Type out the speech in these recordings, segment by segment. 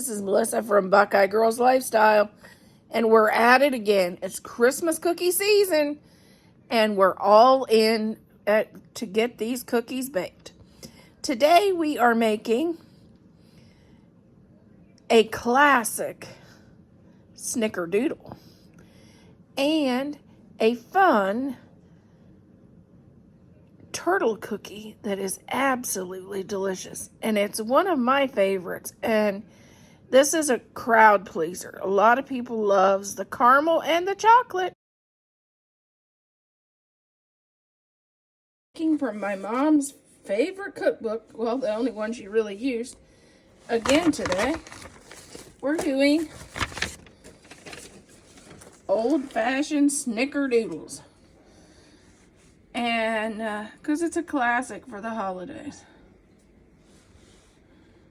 This is Melissa from Buckeye Girls Lifestyle, and we're at it again. It's Christmas cookie season, and we're all in to get these cookies baked. Today we are making a classic Snickerdoodle and a fun turtle cookie that is absolutely delicious, and it's one of my favorites. And this is a crowd pleaser. A lot of people loves the caramel and the chocolate. Making from my mom's favorite cookbook, well, the only one she really used. Again today, we're doing old-fashioned Snickerdoodles. And because it's a classic for the holidays.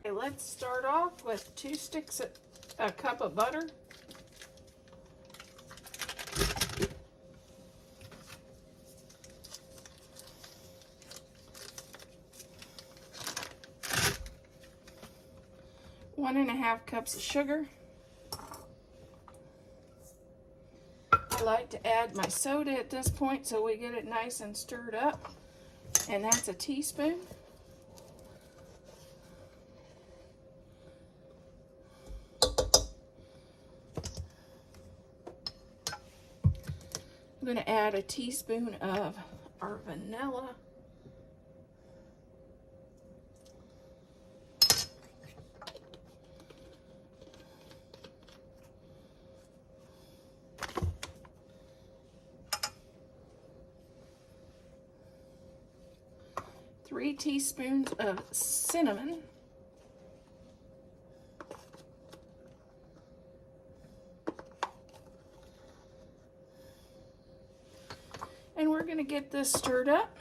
Okay, let's start off with 2 sticks of a cup of butter. One and a half cups of sugar. I like to add my soda at this point so we get it nice and stirred up, and that's a teaspoon. I'm going to add a teaspoon of our vanilla. Three teaspoons of cinnamon. And we're going to get this stirred up.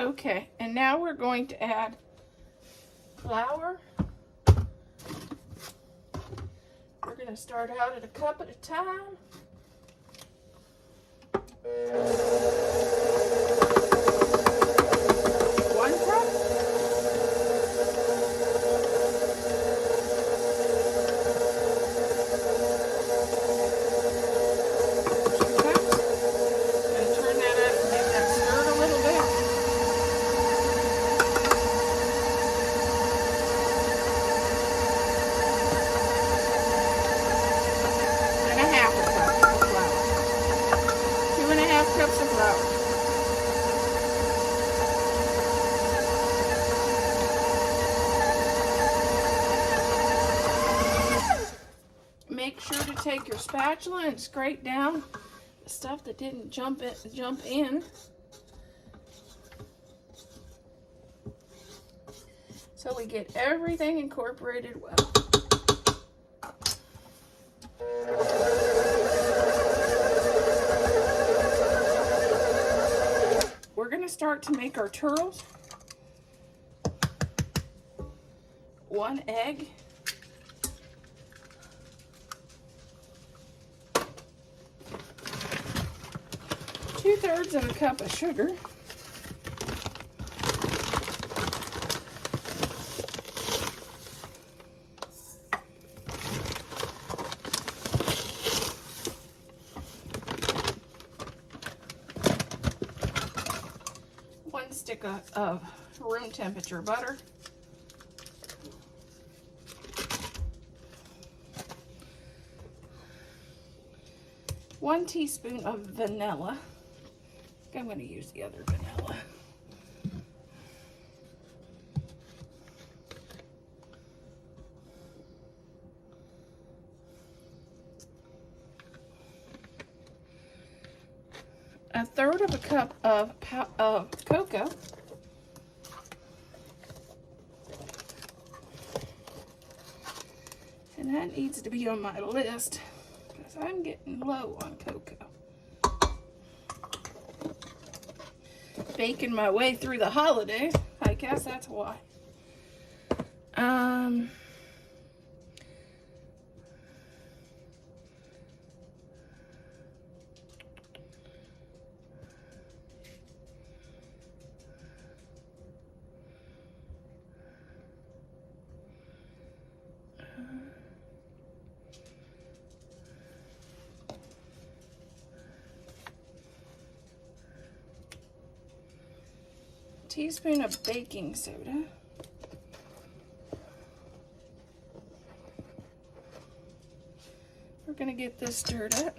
Okay, and now we're going to add flour. We're going to start out at a cup at a time. One cup. Make sure to take your spatula and scrape down the stuff that didn't jump in. So we get everything incorporated well. We're going to start to make our turtles. 1 egg. 2/3 of a cup of sugar. One stick of room temperature butter. One teaspoon of vanilla. I'm going to use the other vanilla. A 1/3 of a cup of cocoa. And that needs to be on my list because I'm getting low on cocoa. Baking my way through the holidays. I guess that's why. Teaspoon of baking soda. We're gonna get this stirred up.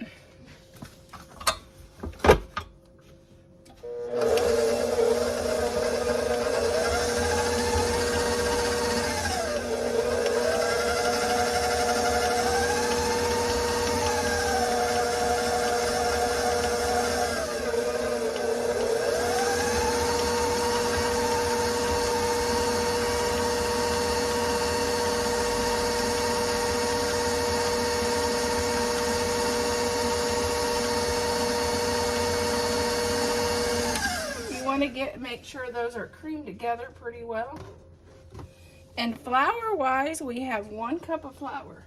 Make sure those are creamed together pretty well. And flour wise, we have 1 cup of flour.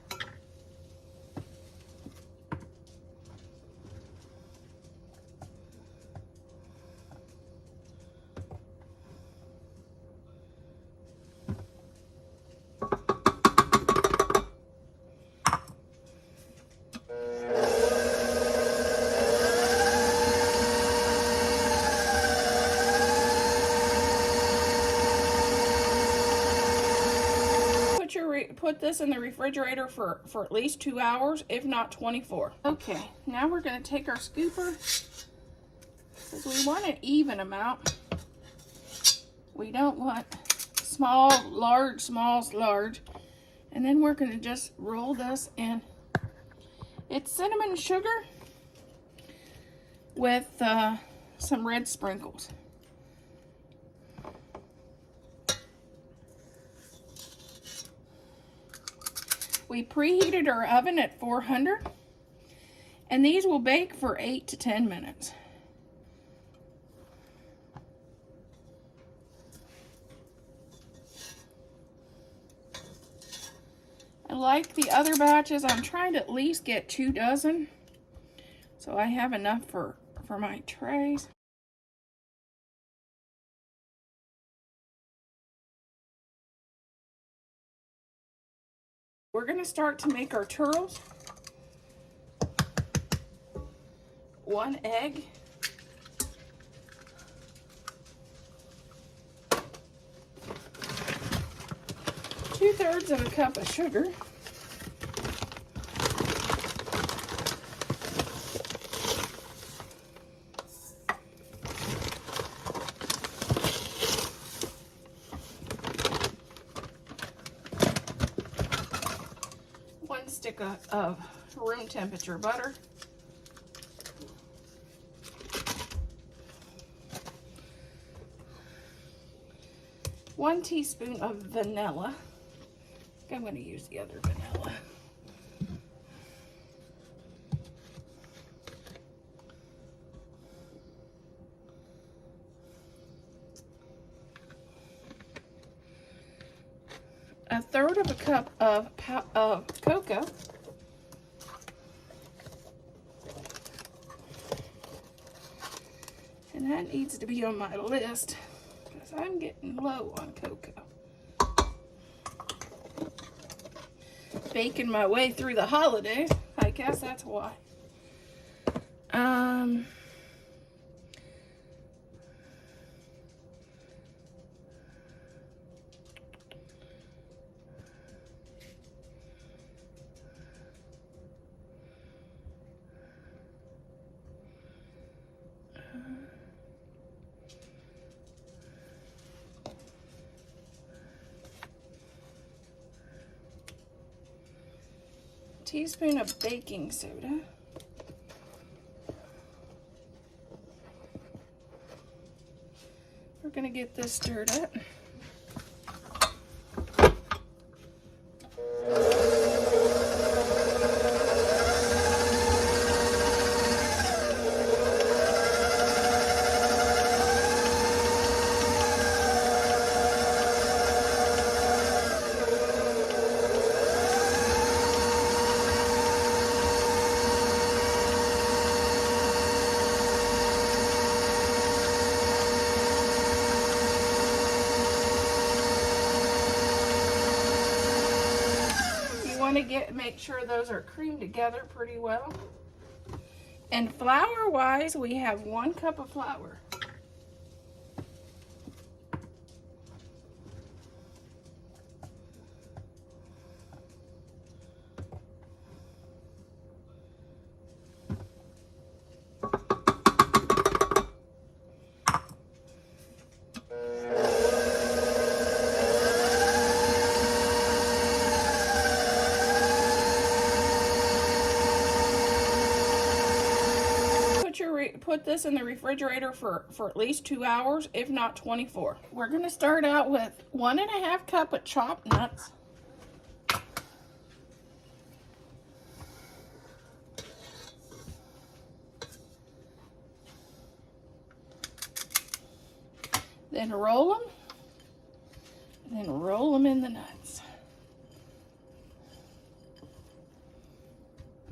Put this in the refrigerator for at least 2 hours, if not 24. Okay, now we're going to take our scooper, because we want an even amount. We don't want small, large, small, large. And then we're going to just roll this in. It's cinnamon sugar with some red sprinkles. We preheated our oven at 400, and these will bake for 8 to 10 minutes. And like the other batches, I'm trying to at least get 2 dozen, so I have enough for my trays. We're going to start to make our churros. 1 egg. 2/3 of a cup of sugar. Stick of room temperature butter. One teaspoon of vanilla. I think I'm going to use the other vanilla. A 1/3 of a cup of cocoa. And that needs to be on my list because I'm getting low on cocoa. Baking my way through the holidays. I guess that's why. Teaspoon of baking soda. We're going to get this stirred up. want to make sure those are creamed together pretty well. And flour wise, we have 1 cup of flour. Put this in the refrigerator for at least 2 hours, if not 24. We're going to start out with 1½ cup of chopped nuts. Then roll them. Then roll them in the nuts.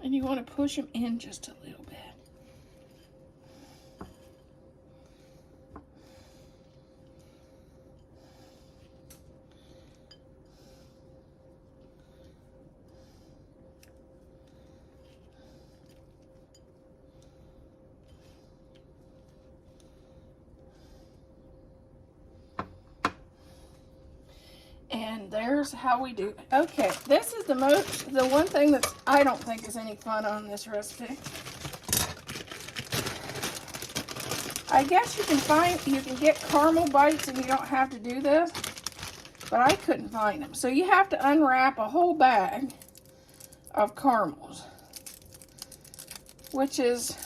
And you want to push them in just a little bit. And there's how we do it. Okay, this is the one thing that I don't think is any fun on this recipe. I guess you can get caramel bites and you don't have to do this, but I couldn't find them. So you have to unwrap a whole bag of caramels, which is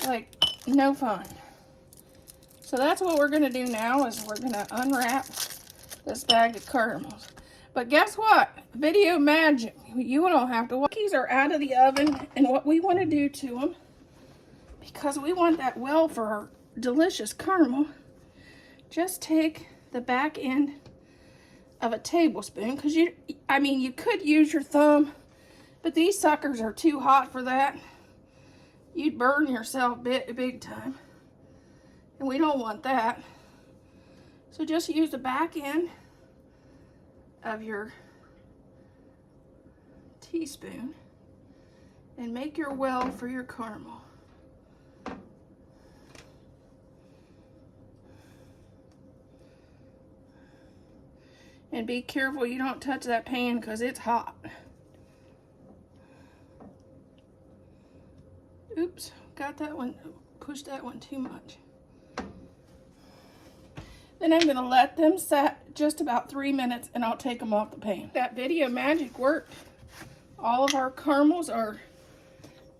like no fun. So that's what we're gonna do now, is we're gonna unwrap this bag of caramels. But guess what? Video magic. You don't have to watch. Cookies are out of the oven, and what we want to do to them, because we want that well for our delicious caramel, just take the back end of a tablespoon, because you could use your thumb, but these suckers are too hot for that. You'd burn yourself big time, and we don't want that. So just use the back end of your teaspoon and make your well for your caramel. And be careful you don't touch that pan because it's hot. Oops, got that one, pushed that one too much. Then I'm gonna let them set just about 3 minutes and I'll take them off the pan. That video magic worked. All of our caramels are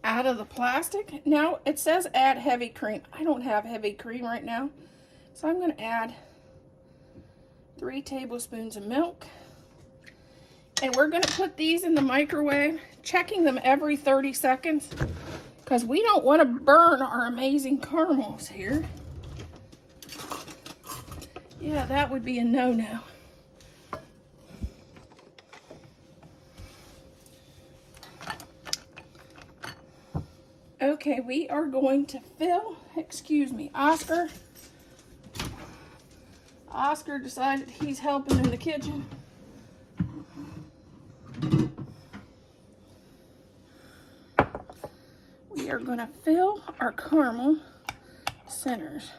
out of the plastic. Now it says add heavy cream. I don't have heavy cream right now. So I'm gonna add 3 tablespoons of milk. And we're gonna put these in the microwave, checking them every 30 seconds because we don't wanna burn our amazing caramels here. Yeah, that would be a no-no. Okay, we are going to fill, excuse me, Oscar decided he's helping in the kitchen. We are going to fill our caramel centers.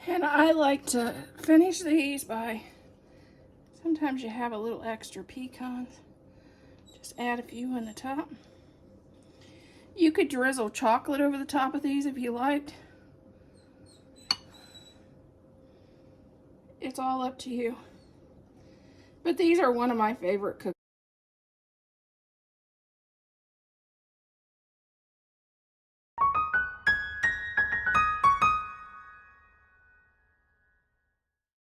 And I like to finish these by, sometimes you have a little extra pecans. Just add a few on the top. You could drizzle chocolate over the top of these if you liked. It's all up to you. But these are one of my favorite cookies.